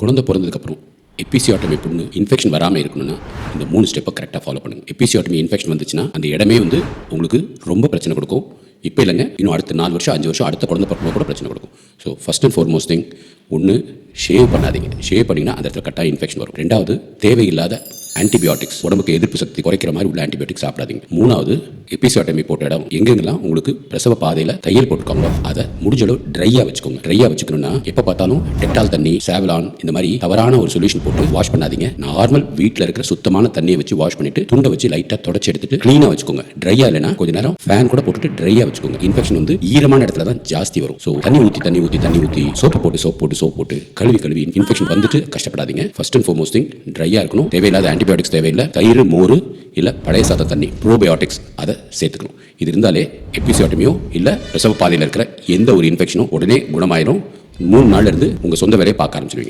குழந்தை பிறந்ததுக்கப்புறம் எபிசியோட்டமி புண்ணு இன்ஃபெக்ஷன் வராமல் இருக்கணும்னா இந்த 3 ஸ்டெப்பை கரெக்டாக ஃபாலோ பண்ணுங்கள். எபிசியோட்டமி இன்ஃபெக்ஷன் வந்துச்சுன்னா அந்த இடமே வந்து உங்களுக்கு ரொம்ப பிரச்சனை கொடுக்கும். இப்போ இல்லைங்க, இன்னும் அடுத்த 4 வருஷம் 5 வருஷம் அடுத்த குழந்தை பிறக்கும் கூட பிரச்சனை கொடுக்கும். So first and foremost thing, ஒன்று ஷேவ் பண்ணாதீங்க. ஷேவ் பண்ணிங்கன்னா அந்த இடத்துல கட்டாயம் இன்ஃபெக்ஷன் வரும். 2வது, தேவையில்லாத ஆன்டிபயோட்டிக்ஸ், உடம்புக்கு எதிர்ப்பு சக்தி குறைக்கிற மாதிரி உள்ள ஆன்டிபயோட்டிக்ஸ் சாப்பிடாதீங்க. 3வது, எபிசியோட்டமி போட்ட இடம் எங்கெங்கெல்லாம் உங்களுக்கு பிரசவ பாதையில் தையல் போட்டிருக்காங்களோ அதை முடிஞ்சளவு ட்ரையாக வச்சுக்கோங்க. ட்ரையாக வச்சுக்கணும்னா எப்போ பார்த்தாலும் டெட்டால் தண்ணி, சாவலான் இந்த மாதிரி தவறான ஒரு சொல்யூஷன் போட்டு வாஷ் பண்ணாதீங்க. நார்மல் வீட்டில் இருக்கிற சுத்தமான தண்ணியை வச்சு வாஷ் பண்ணிட்டு துண்டை வச்சு லைட்டாக தொடச்சி எடுத்துட்டு க்ளீனாக வச்சுக்கோங்க. ட்ரையாக இல்லைனா கொஞ்ச நேரம் ஃபேன் கூட போட்டுட்டு ட்ரையாக வச்சுக்கோங்க. இன்ஃபெக்ஷன் வந்து ஈரமான இடத்துல தான் ஜாஸ்தி வரும். ஸோ தண்ணி ஊற்றி சோப்பு போட்டு கழுவி இன்ஃபெக்ஷன் வந்துட்டு கஷ்டப்படாதீங்க. ஃபர்ஸ்ட் அண்ட் ஃபார்மோஸ்ட் திங், ட்ரையாக இருக்கணும். தேவையில்லாத ஆன்டிபயோட்டிக்ஸ் தேவையில்லை. தயிர், மோர் இல்லை பழைய சாத தண்ணி, ப்ரோபயோட்டிக்ஸ் அதை சேர்த்துக்கணும். இது இருந்தாலே எபிசியோட்டமியோ இல்லை பிரசவ பாதையில் இருக்கிற எந்த ஒரு இன்ஃபெக்ஷனும் உடனே குணமாயிரும். 3 நாள்ல இருந்து உங்கள் சொந்த வேலையை பார்க்க ஆரம்பிச்சிருவீங்க.